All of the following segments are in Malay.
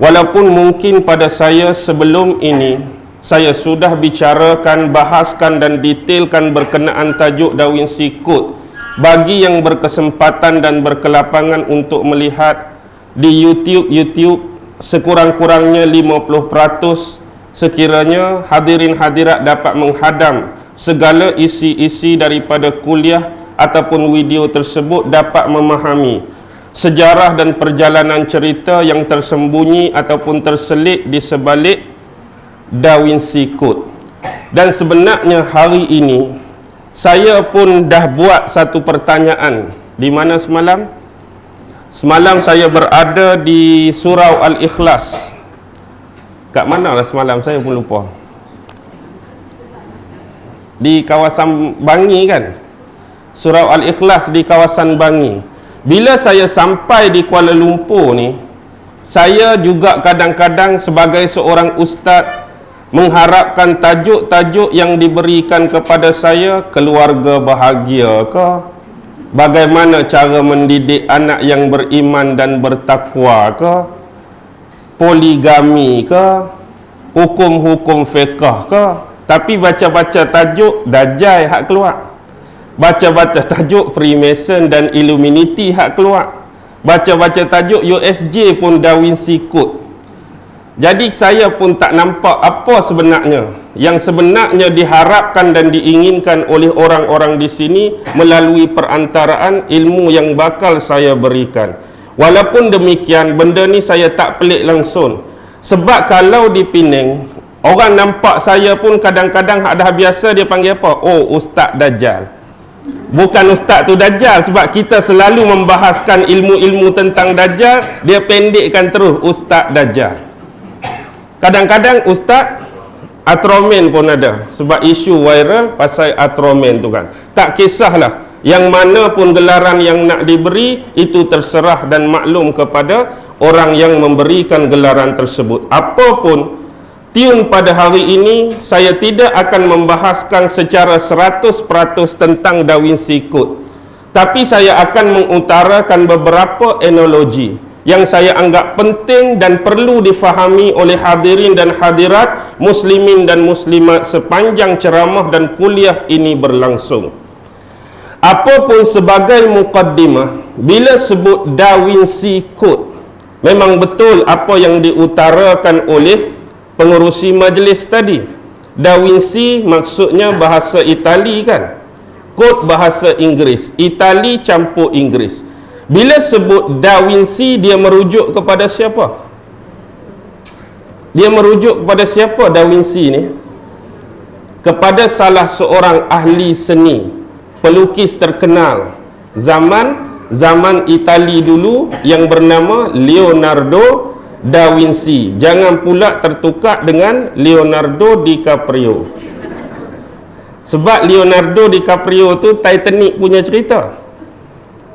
Walaupun mungkin pada saya sebelum ini saya sudah bicarakan, bahaskan dan detailkan berkenaan tajuk Da Vinci Code. Bagi yang berkesempatan dan berkelapangan untuk melihat di YouTube sekurang-kurangnya 50%, sekiranya hadirin hadirat dapat menghadam segala isi-isi daripada kuliah ataupun video tersebut, dapat memahami sejarah dan perjalanan cerita yang tersembunyi ataupun terselit di sebalik Da Vinci Code. Dan sebenarnya hari ini saya pun dah buat satu pertanyaan. Di mana semalam? Semalam saya berada di Surau Al-Ikhlas. Kat mana lah semalam? Saya pun lupa. Di kawasan Bangi kan? Surau Al-Ikhlas di kawasan Bangi. Bila saya sampai di Kuala Lumpur ni, saya juga kadang-kadang sebagai seorang ustaz mengharapkan tajuk-tajuk yang diberikan kepada saya, keluarga bahagia ke, bagaimana cara mendidik anak yang beriman dan bertakwa ke, poligami ke, hukum-hukum fiqh ke. Tapi baca-baca tajuk Dajjal hak keluar, baca-baca tajuk Freemason dan Illuminati hak keluar, baca-baca tajuk USJ pun Da Vinci Code. Jadi saya pun tak nampak apa sebenarnya yang sebenarnya diharapkan dan diinginkan oleh orang-orang di sini melalui perantaraan ilmu yang bakal saya berikan. Walaupun demikian, benda ni saya tak pelik langsung. Sebab kalau di Penang, orang nampak saya pun kadang-kadang dah biasa dia panggil apa? Oh, Ustaz Dajjal. Bukan Ustaz tu Dajjal, sebab kita selalu membahaskan ilmu-ilmu tentang Dajjal, dia pendekkan terus Ustaz Dajjal. Kadang-kadang Ustaz Atromen pun ada, sebab isu viral pasal Atromen tu kan. Tak kisahlah yang mana pun gelaran yang nak diberi, itu terserah dan maklum kepada orang yang memberikan gelaran tersebut. Apapun tune pada hari ini, saya tidak akan membahaskan secara 100% tentang Da Vinci Code, tapi saya akan mengutarakan beberapa analogi yang saya anggap penting dan perlu difahami oleh hadirin dan hadirat, muslimin dan muslimat sepanjang ceramah dan kuliah ini berlangsung. Apapun sebagai mukaddimah, bila sebut Da Vinci Code, memang betul apa yang diutarakan oleh pengerusi majlis tadi. Da Vinci maksudnya bahasa Itali kan, Code bahasa Inggeris, Itali campur Inggeris. Bila sebut Da Vinci, dia merujuk kepada siapa? Dia merujuk kepada siapa Da Vinci ni? Kepada salah seorang ahli seni, pelukis terkenal zaman Itali dulu yang bernama Leonardo Da Vinci. Jangan pula tertukar dengan Leonardo DiCaprio. Sebab Leonardo DiCaprio tu Titanic punya cerita.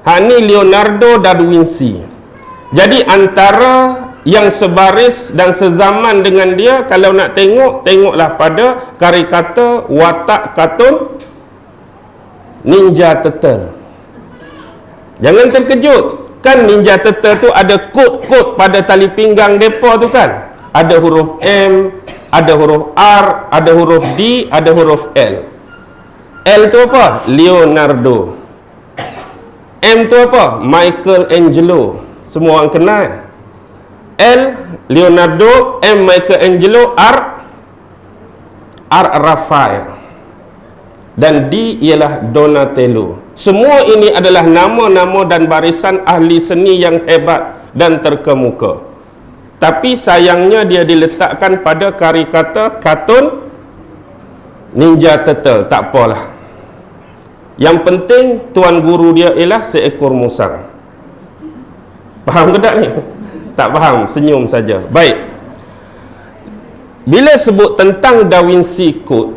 Ni Leonardo da Vinci. Jadi antara yang sebaris dan sezaman dengan dia, kalau nak tengok, tengoklah pada karikatur watak kartun Ninja Turtle. Jangan terkejut, kan Ninja Turtle tu ada kod-kod pada tali pinggang depa tu kan. Ada huruf M, ada huruf R, ada huruf D, ada huruf L. L tu apa? Leonardo. M tu apa? Michelangelo. Semua orang kenal. L Leonardo, M Michelangelo, R Raphael, dan D ialah Donatello. Semua ini adalah nama-nama dan barisan ahli seni yang hebat dan terkemuka. Tapi sayangnya dia diletakkan pada karikatur kartun Ninja Turtle. Tak apalah. Yang penting tuan guru dia ialah seekor musang. Faham ke tak ni? Tak faham, senyum saja. Baik. Bila sebut tentang Da Vinci Code,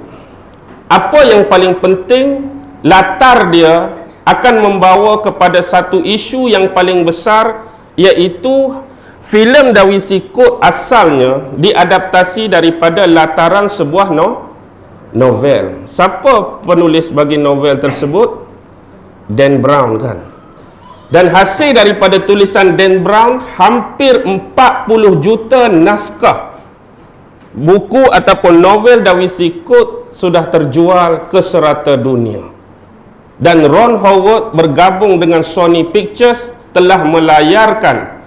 apa yang paling penting, latar dia akan membawa kepada satu isu yang paling besar, iaitu filem Da Vinci Code asalnya diadaptasi daripada lataran sebuah novel. Siapa penulis bagi novel tersebut? Dan Brown kan. Dan hasil daripada tulisan Dan Brown, hampir 40 juta naskah buku ataupun novel Da Vinci Code sudah terjual ke serata dunia. Dan Ron Howard bergabung dengan Sony Pictures telah melayarkan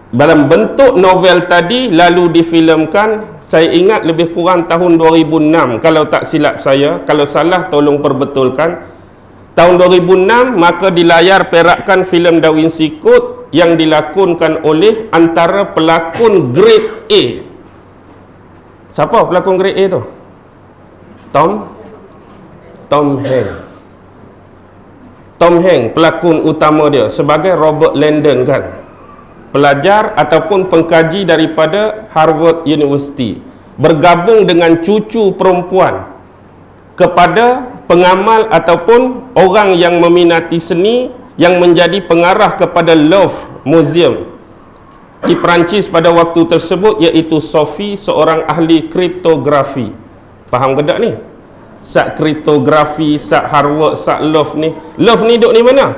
dalam bentuk novel tadi, lalu difilmkan. Saya ingat lebih kurang tahun 2006 kalau tak silap saya. Kalau salah tolong perbetulkan. Tahun 2006 maka dilayar perakkan filem Da Vinci Code yang dilakonkan oleh antara pelakon grade A. Siapa pelakon grade A tu? Tom Hanks. Tom Hanks pelakon utama dia sebagai Robert Langdon kan. Pelajar ataupun pengkaji daripada Harvard University, bergabung dengan cucu perempuan kepada pengamal ataupun orang yang meminati seni yang menjadi pengarah kepada Louvre Museum di Perancis pada waktu tersebut, iaitu Sophie, seorang ahli kriptografi. Faham ke tak ni? Sat kriptografi, sat Harvard, sat Louvre ni. Louvre ni duduk ni mana?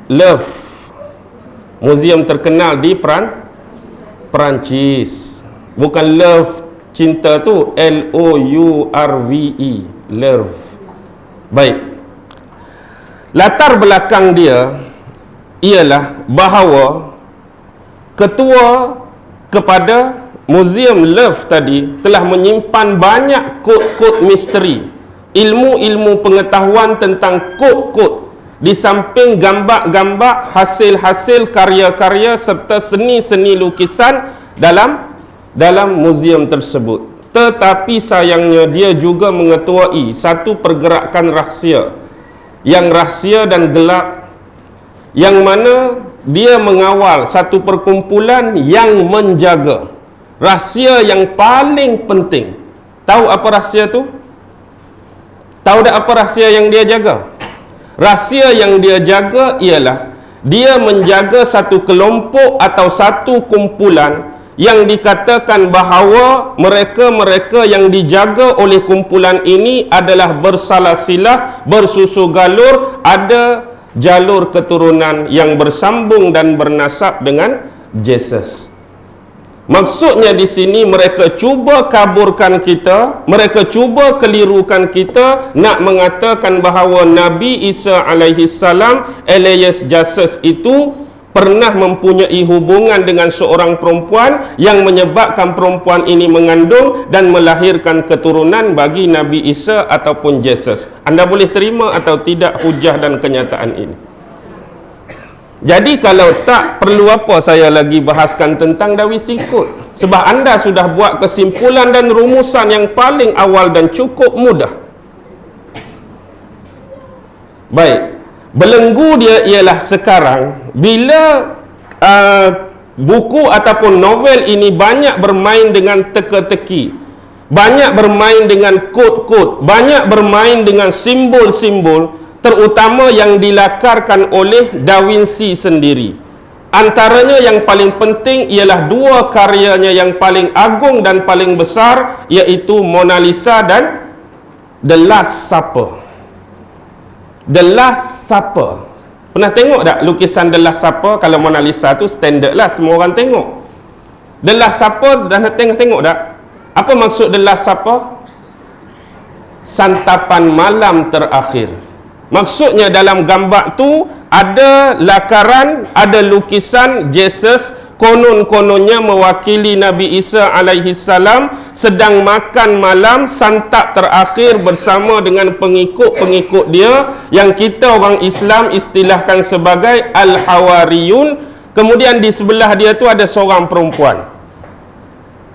Louvre, museum terkenal di Perancis. Bukan Louvre cinta tu, L-O-U-R-V-E, Louvre. Baik. Latar belakang dia ialah bahawa ketua kepada Museum Louvre tadi telah menyimpan banyak kod-kod misteri, ilmu-ilmu pengetahuan tentang kod-kod, di samping gambar-gambar hasil-hasil karya-karya serta seni-seni lukisan dalam muzium tersebut. Tetapi sayangnya dia juga mengetuai satu pergerakan rahsia yang rahsia dan gelap, yang mana dia mengawal satu perkumpulan yang menjaga rahsia yang paling penting. Tahu apa rahsia tu? Tahu tak apa rahsia yang dia jaga? Rahsia yang dia jaga ialah dia menjaga satu kelompok atau satu kumpulan yang dikatakan bahawa mereka-mereka yang dijaga oleh kumpulan ini adalah bersalah-silah, bersusu galur, ada jalur keturunan yang bersambung dan bernasab dengan Yesus. Maksudnya di sini mereka cuba kaburkan kita, mereka cuba kelirukan kita, nak mengatakan bahawa Nabi Isa alaihi salam alias Jesus itu pernah mempunyai hubungan dengan seorang perempuan yang menyebabkan perempuan ini mengandung dan melahirkan keturunan bagi Nabi Isa ataupun Jesus. Anda boleh terima atau tidak hujah dan kenyataan ini? Jadi kalau tak, perlu apa saya lagi bahaskan tentang Da Vinci Code? Sebab anda sudah buat kesimpulan dan rumusan yang paling awal dan cukup mudah. Baik, belenggu dia ialah sekarang bila buku ataupun novel ini banyak bermain dengan teka-teki, banyak bermain dengan kod-kod, banyak bermain dengan simbol-simbol, terutama yang dilakarkan oleh Da Vinci sendiri. Antaranya yang paling penting ialah dua karyanya yang paling agung dan paling besar, iaitu Mona Lisa dan The Last Supper. The Last Supper. Pernah tengok tak lukisan The Last Supper? Kalau Mona Lisa tu standard lah, semua orang tengok. The Last Supper dah tengok tak? Apa maksud The Last Supper? Santapan malam terakhir. Maksudnya dalam gambar tu ada lakaran, ada lukisan Jesus, konon-kononnya mewakili Nabi Isa alaihi salam sedang makan malam santap terakhir bersama dengan pengikut-pengikut dia yang kita orang Islam istilahkan sebagai Al-Hawariyun. Kemudian di sebelah dia tu ada seorang perempuan,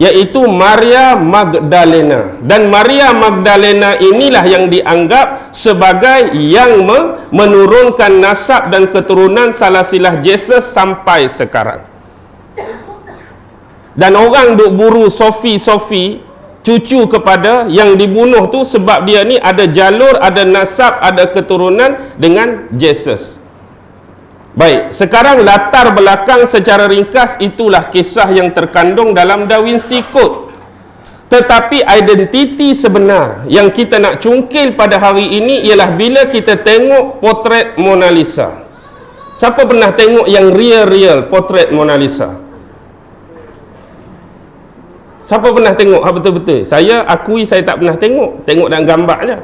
iaitu Maria Magdalena. Dan Maria Magdalena inilah yang dianggap sebagai yang menurunkan nasab dan keturunan salasilah Jesus sampai sekarang. Dan orang duk buru Sophie, cucu kepada yang dibunuh tu, sebab dia ni ada jalur, ada nasab, ada keturunan dengan Jesus. Baik, sekarang latar belakang secara ringkas itulah kisah yang terkandung dalam Da Vinci Code. Tetapi identiti sebenar yang kita nak cungkil pada hari ini ialah bila kita tengok potret Mona Lisa. Siapa pernah tengok yang real potret Mona Lisa? Siapa pernah tengok betul-betul? Saya akui saya tak pernah tengok dalam gambar je.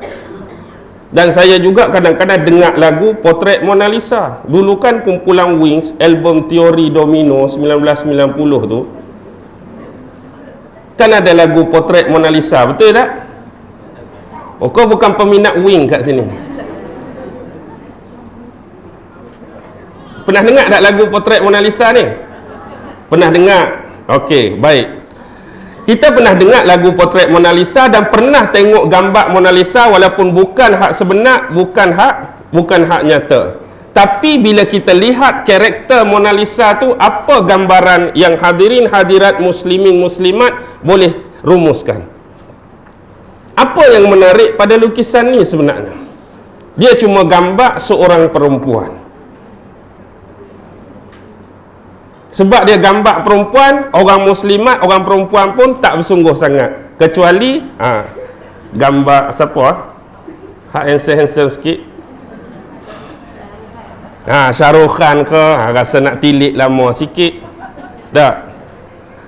Dan saya juga kadang-kadang dengar lagu potret Mona Lisa. Dulu kan kumpulan Wings, album Teori Domino 1990 tu, kan ada lagu potret Mona Lisa, betul tak? Oh, kau bukan peminat Wing kat sini. Pernah dengar tak lagu potret Mona Lisa ni? Pernah dengar? Okey, baik. Kita pernah dengar lagu potret Mona Lisa dan pernah tengok gambar Mona Lisa walaupun bukan hak sebenar, bukan hak nyata. Tapi bila kita lihat karakter Mona Lisa tu, apa gambaran yang hadirin hadirat muslimin muslimat boleh rumuskan? Apa yang menarik pada lukisan ni sebenarnya? Dia cuma gambar seorang perempuan. Sebab dia gambar perempuan, orang muslimat, orang perempuan pun tak bersungguh sangat. Kecuali gambar siapa? Hak handsome sikit. Shah Rukh Khan ke, rasa nak tilik lama sikit. Tak?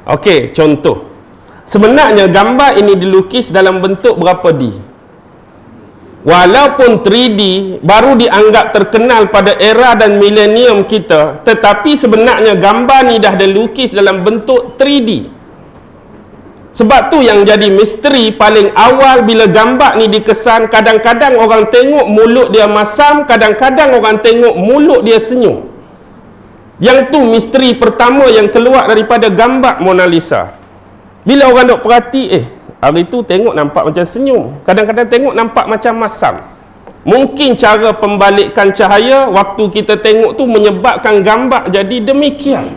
Okey, contoh. Sebenarnya gambar ini dilukis dalam bentuk berapa D? Walaupun 3D baru dianggap terkenal pada era dan milenium kita, tetapi sebenarnya gambar ni dah dilukis dalam bentuk 3D. Sebab tu yang jadi misteri paling awal bila gambar ni dikesan, kadang-kadang orang tengok mulut dia masam, kadang-kadang orang tengok mulut dia senyum. Yang tu misteri pertama yang keluar daripada gambar Mona Lisa. Bila orang duk perhati, hari tu tengok nampak macam senyum, kadang-kadang tengok nampak macam masam. Mungkin cara pembalikan cahaya waktu kita tengok tu menyebabkan gambar jadi demikian.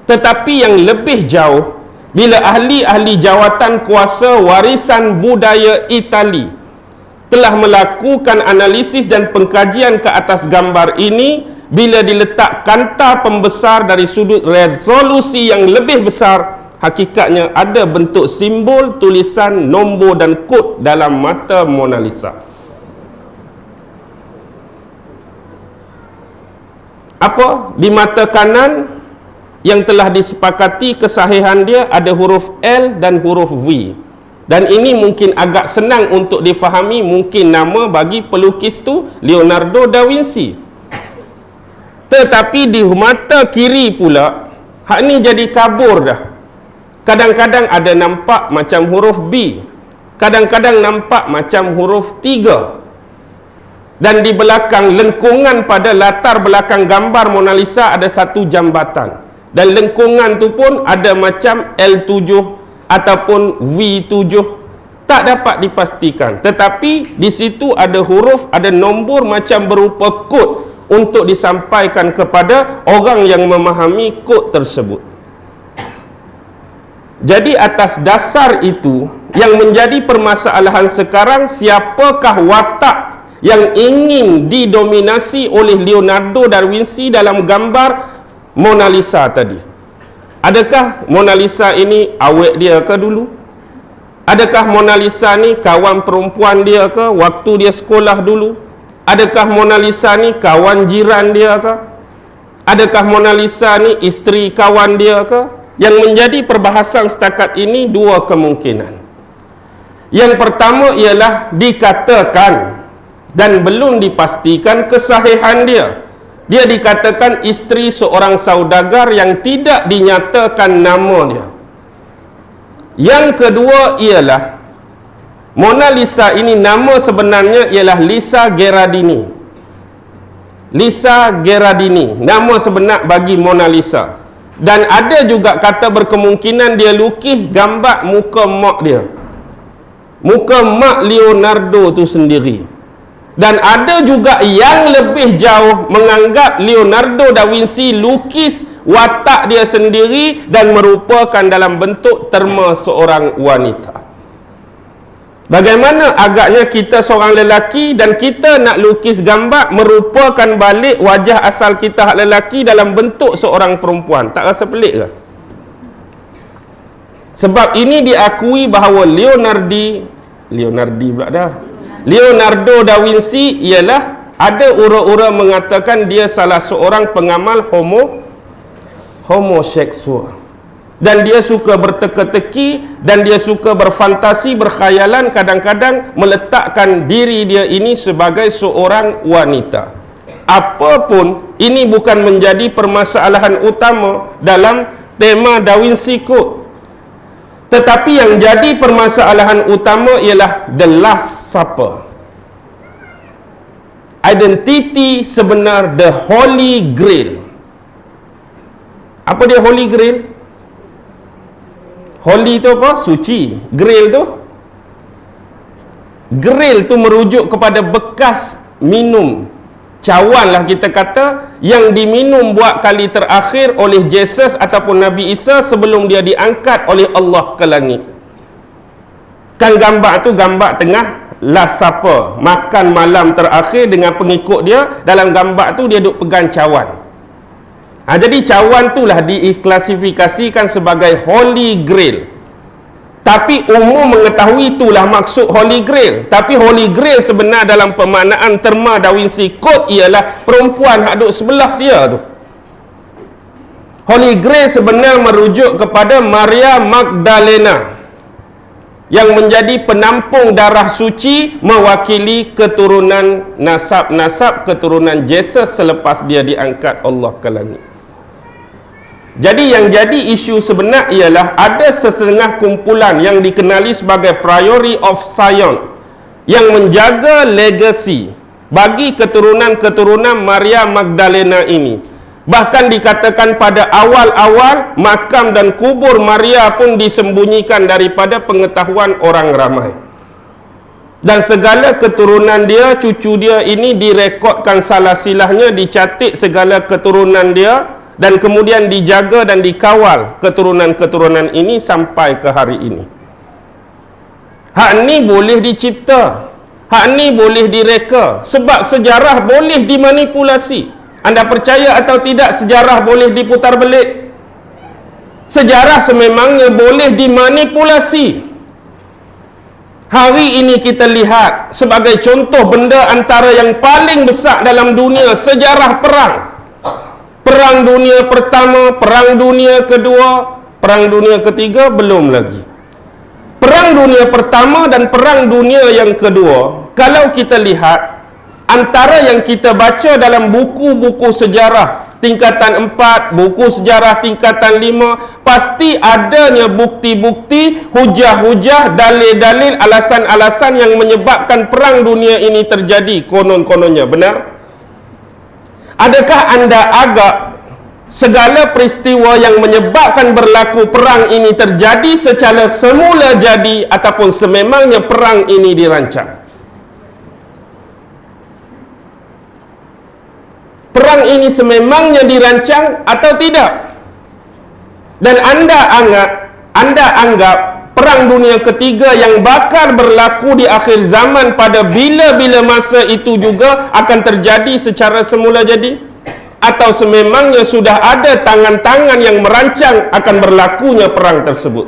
Tetapi yang lebih jauh, bila ahli-ahli jawatan kuasa warisan budaya Itali telah melakukan analisis dan pengkajian ke atas gambar ini, bila diletak kanta pembesar dari sudut resolusi yang lebih besar, hakikatnya ada bentuk simbol, tulisan, nombor dan kod dalam mata Mona Lisa. Apa? Di mata kanan yang telah disepakati kesahihan dia ada huruf L dan huruf V. Dan ini mungkin agak senang untuk difahami, mungkin nama bagi pelukis tu Leonardo da Vinci. Tetapi di mata kiri pula, hak ni jadi kabur dah. Kadang-kadang ada nampak macam huruf B, kadang-kadang nampak macam huruf 3. Dan di belakang lengkungan pada latar belakang gambar Mona Lisa ada satu jambatan. Dan lengkungan tu pun ada macam L7 ataupun V7. Tak dapat dipastikan. Tetapi di situ ada huruf, ada nombor macam berupa kod untuk disampaikan kepada orang yang memahami kod tersebut. Jadi atas dasar itu, yang menjadi permasalahan sekarang, siapakah watak yang ingin didominasi oleh Leonardo da Vinci dalam gambar Mona Lisa tadi? Adakah Mona Lisa ini awet dia ke dulu? Adakah Mona Lisa ni kawan perempuan dia ke waktu dia sekolah dulu? Adakah Mona Lisa ni kawan jiran dia ke? Adakah Mona Lisa ni isteri kawan dia ke? Yang menjadi perbahasan setakat ini dua kemungkinan. Yang pertama ialah dikatakan dan belum dipastikan kesahihan dia. Dia dikatakan isteri seorang saudagar yang tidak dinyatakan nama dia. Yang kedua ialah Mona Lisa ini nama sebenarnya ialah Lisa Gherardini. Lisa Gherardini, nama sebenar bagi Mona Lisa. Dan ada juga kata berkemungkinan dia lukis gambar muka mak dia, muka mak Leonardo tu sendiri. Dan ada juga yang lebih jauh menganggap Leonardo da Vinci lukis watak dia sendiri dan merupakan dalam bentuk terma seorang wanita. Bagaimana agaknya kita seorang lelaki dan kita nak lukis gambar merupakan balik wajah asal kita hak lelaki dalam bentuk seorang perempuan. Tak rasa pelik ke? Sebab ini diakui bahawa Leonardo da Vinci ialah, ada ura-ura mengatakan dia salah seorang pengamal homoseksual. Dan dia suka berteka-teki, dan dia suka berfantasi, berkhayalan, kadang-kadang meletakkan diri dia ini sebagai seorang wanita. Apapun, ini bukan menjadi permasalahan utama dalam tema Da Vinci Code. Tetapi yang jadi permasalahan utama ialah The Last Supper. Identiti sebenar The Holy Grail. Apa dia Holy Grail? Holy tu apa? Suci. Grail tu merujuk kepada bekas minum, cawan lah kita kata, yang diminum buat kali terakhir oleh Jesus ataupun Nabi Isa sebelum dia diangkat oleh Allah ke langit. Kan gambar tu gambar tengah Last Supper, makan malam terakhir dengan pengikut dia. Dalam gambar tu dia duk pegang cawan. Jadi cawan tu lah diklasifikasikan sebagai Holy Grail. Tapi umum mengetahui itulah maksud Holy Grail. Tapi Holy Grail sebenar dalam pemaknaan terma Da Vinci Code ialah perempuan hak duk sebelah dia tu. Holy Grail sebenar merujuk kepada Maria Magdalena yang menjadi penampung darah suci, mewakili keturunan nasab keturunan Jesus selepas dia diangkat Allah ke langit. Jadi yang jadi isu sebenar ialah ada sesetengah kumpulan yang dikenali sebagai Priory of Zion yang menjaga legasi bagi keturunan-keturunan Maria Magdalena ini. Bahkan dikatakan pada awal-awal makam dan kubur Maria pun disembunyikan daripada pengetahuan orang ramai. Dan segala keturunan dia, cucu dia ini direkodkan salah silahnya, dicatat segala keturunan dia, dan kemudian dijaga dan dikawal keturunan-keturunan ini sampai ke hari ini. Hak ni boleh dicipta, hak ni boleh direka, sebab sejarah boleh dimanipulasi. Anda percaya atau tidak, sejarah boleh diputar belit. Sejarah sememangnya boleh dimanipulasi. Hari ini kita lihat sebagai contoh benda antara yang paling besar dalam dunia, sejarah perang. Perang Dunia Pertama, Perang Dunia Kedua, Perang Dunia Ketiga, belum lagi. Perang Dunia Pertama dan Perang Dunia yang Kedua, kalau kita lihat, antara yang kita baca dalam buku-buku sejarah tingkatan 4, buku sejarah tingkatan 5, pasti adanya bukti-bukti, hujah-hujah, dalil-dalil, alasan-alasan yang menyebabkan Perang Dunia ini terjadi, konon-kononnya. Benar? Adakah anda agak segala peristiwa yang menyebabkan berlaku perang ini terjadi secara semula jadi ataupun sememangnya perang ini dirancang? Perang ini sememangnya dirancang atau tidak? Dan anda anggap Perang Dunia Ketiga yang bakal berlaku di akhir zaman pada bila-bila masa itu juga akan terjadi secara semula jadi? Atau sememangnya sudah ada tangan-tangan yang merancang akan berlakunya perang tersebut?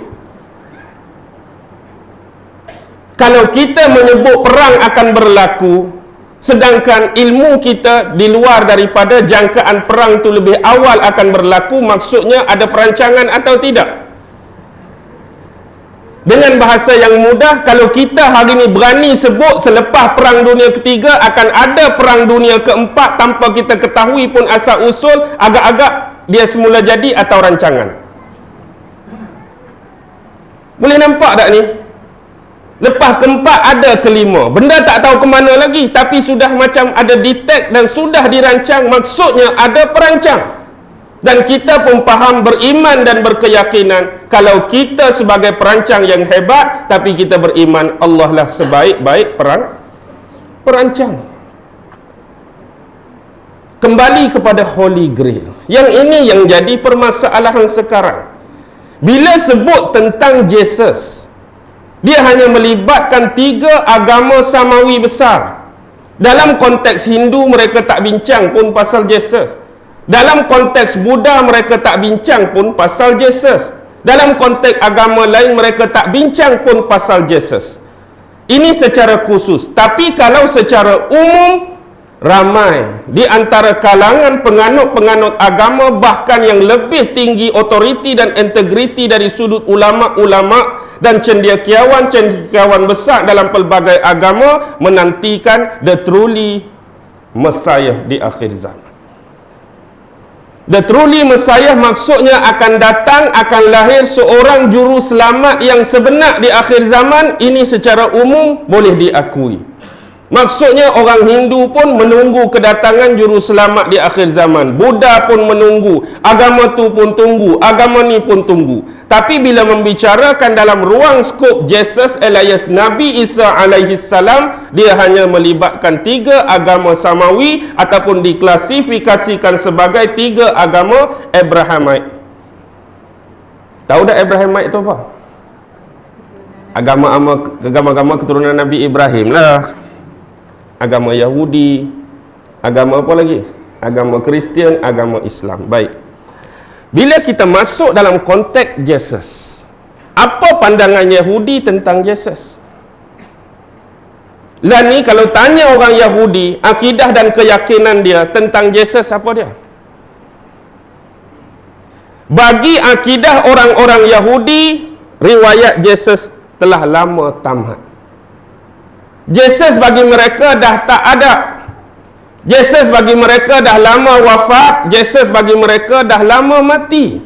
Kalau kita menyebut perang akan berlaku, sedangkan ilmu kita di luar daripada jangkaan perang itu lebih awal akan berlaku, maksudnya ada perancangan atau tidak? Dengan bahasa yang mudah, kalau kita hari ini berani sebut selepas Perang Dunia Ketiga akan ada Perang Dunia Keempat tanpa kita ketahui pun asal usul, agak-agak dia semula jadi atau rancangan. Boleh nampak tak ni? Lepas keempat ada kelima. Benda tak tahu ke mana lagi, tapi sudah macam ada detect dan sudah dirancang, maksudnya ada perancang. Dan kita pun faham, beriman dan berkeyakinan kalau kita sebagai perancang yang hebat, tapi kita beriman Allah lah sebaik-baik perancang. Kembali kepada Holy Grail. Yang ini yang jadi permasalahan sekarang. Bila sebut tentang Jesus, dia hanya melibatkan 3 agama samawi besar. Dalam konteks Hindu mereka tak bincang pun pasal Jesus. Dalam konteks Buddha mereka tak bincang pun pasal Jesus. Dalam konteks agama lain mereka tak bincang pun pasal Jesus. Ini secara khusus. Tapi kalau secara umum, ramai di antara kalangan penganut-penganut agama, bahkan yang lebih tinggi otoriti dan integriti dari sudut ulama-ulama dan cendekiawan besar dalam pelbagai agama, menantikan the truly Messiah di akhir zaman. The truly Messiah maksudnya akan datang, akan lahir seorang juru selamat yang sebenar di akhir zaman. Ini secara umum boleh diakui. Maksudnya orang Hindu pun menunggu kedatangan juru selamat di akhir zaman. Buddha pun menunggu. Agama tu pun tunggu. Agama ni pun tunggu. Tapi bila membicarakan dalam ruang skop Jesus alias Nabi Isa alaihi salam, dia hanya melibatkan 3 agama samawi ataupun diklasifikasikan sebagai 3 agama Abrahamite. Tahu tak Abrahamite itu apa? Agama-agama keturunan Nabi Ibrahim lah. Agama Yahudi, agama apa lagi? Agama Kristian, agama Islam. Baik. Bila kita masuk dalam konteks Jesus, apa pandangan Yahudi tentang Jesus? Lah ni kalau tanya orang Yahudi, akidah dan keyakinan dia tentang Jesus apa dia? Bagi akidah orang-orang Yahudi, riwayat Jesus telah lama tamat. Jesus bagi mereka dah tak ada. Jesus bagi mereka dah lama wafat. Jesus bagi mereka dah lama mati.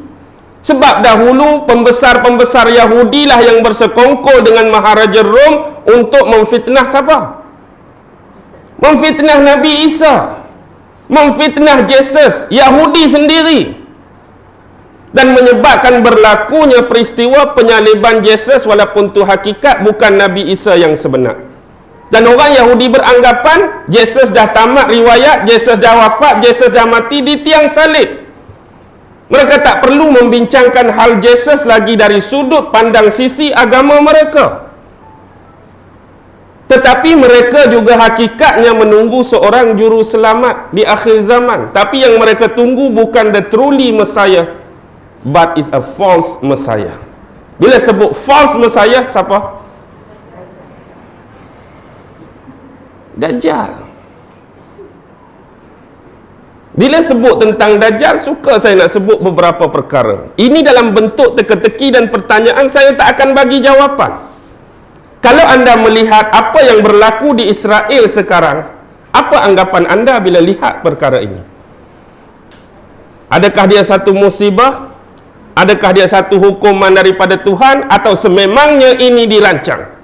Sebab dahulu pembesar-pembesar Yahudi lah yang bersekongkol dengan Maharaja Rom untuk memfitnah siapa? Memfitnah Nabi Isa, memfitnah Jesus, Yahudi sendiri, dan menyebabkan berlakunya peristiwa penyaliban Jesus walaupun tu hakikat bukan Nabi Isa yang sebenar. Dan orang Yahudi beranggapan Jesus dah tamat riwayat, Jesus dah wafat, Jesus dah mati di tiang salib. Mereka tak perlu membincangkan hal Jesus lagi dari sudut pandang sisi agama mereka. Tetapi mereka juga hakikatnya menunggu seorang juru selamat di akhir zaman. Tapi yang mereka tunggu bukan the truly Messiah, but is a false Messiah. Bila sebut false Messiah, siapa? Dajjal. Bila sebut tentang Dajjal, suka saya nak sebut beberapa perkara. Ini dalam bentuk teka-teki dan pertanyaan, saya tak akan bagi jawapan. Kalau anda melihat apa yang berlaku di Israel sekarang, apa anggapan anda bila lihat perkara ini? Adakah dia satu musibah? Adakah dia satu hukuman daripada Tuhan? Atau sememangnya ini dirancang?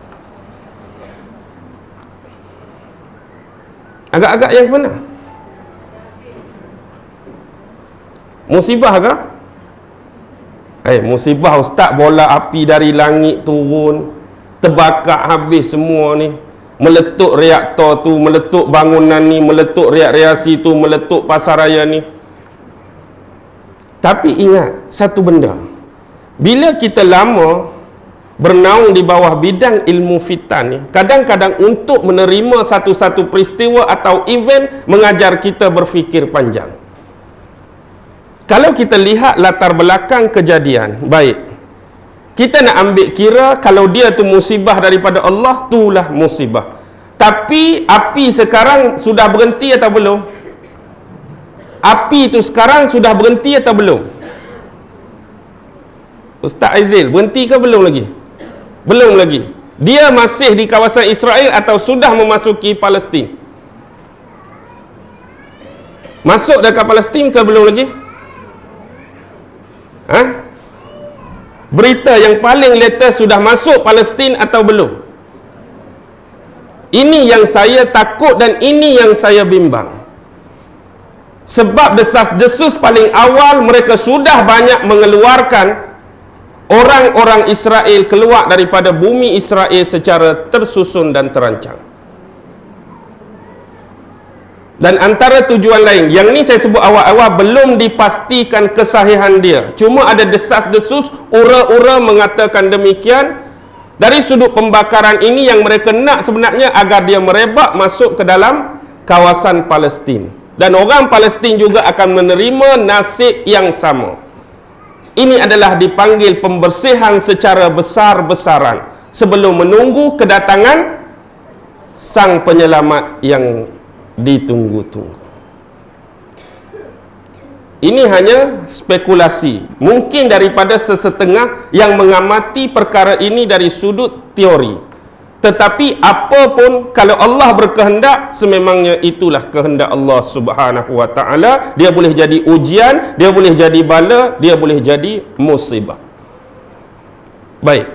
Agak-agak yang mana? Musibah ke? Musibah ustaz, bola api dari langit turun, terbakar habis semua ni. Meletup reaktor tu, meletup bangunan ni, meletup reaksi tu, meletup pasaraya ni. Tapi ingat satu benda. Bila kita lama bernaung di bawah bidang ilmu fitan ni, kadang-kadang untuk menerima satu-satu peristiwa atau event mengajar kita berfikir panjang. Kalau kita lihat latar belakang kejadian, baik, kita nak ambil kira kalau dia tu musibah daripada Allah, itulah musibah. Tapi api sekarang sudah berhenti atau belum? Api itu sekarang sudah berhenti atau belum? Ustaz Aizil, berhenti ke belum lagi? Belum lagi. Dia masih di kawasan Israel atau sudah memasuki Palestin? Masuk dekat Palestin ke belum lagi? Berita yang paling latest sudah masuk Palestin atau belum? Ini yang saya takut dan ini yang saya bimbang. Sebab desas-desus paling awal mereka sudah banyak mengeluarkan orang-orang Israel keluar daripada bumi Israel secara tersusun dan terancang. Dan antara tujuan lain, yang ni saya sebut awal-awal belum dipastikan kesahihan dia. Cuma ada desas-desus, ura-ura mengatakan demikian. Dari sudut pembakaran ini yang mereka nak sebenarnya agar dia merebak masuk ke dalam kawasan Palestin. Dan orang Palestin juga akan menerima nasib yang sama. Ini adalah dipanggil pembersihan secara besar-besaran sebelum menunggu kedatangan sang penyelamat yang ditunggu-tunggu. Ini hanya spekulasi. Mungkin daripada sesetengah yang mengamati perkara ini dari sudut teori. Tetapi apapun, kalau Allah berkehendak, sememangnya itulah kehendak Allah Subhanahu wa ta'ala. Dia boleh jadi ujian, dia boleh jadi bala, dia boleh jadi musibah. Baik.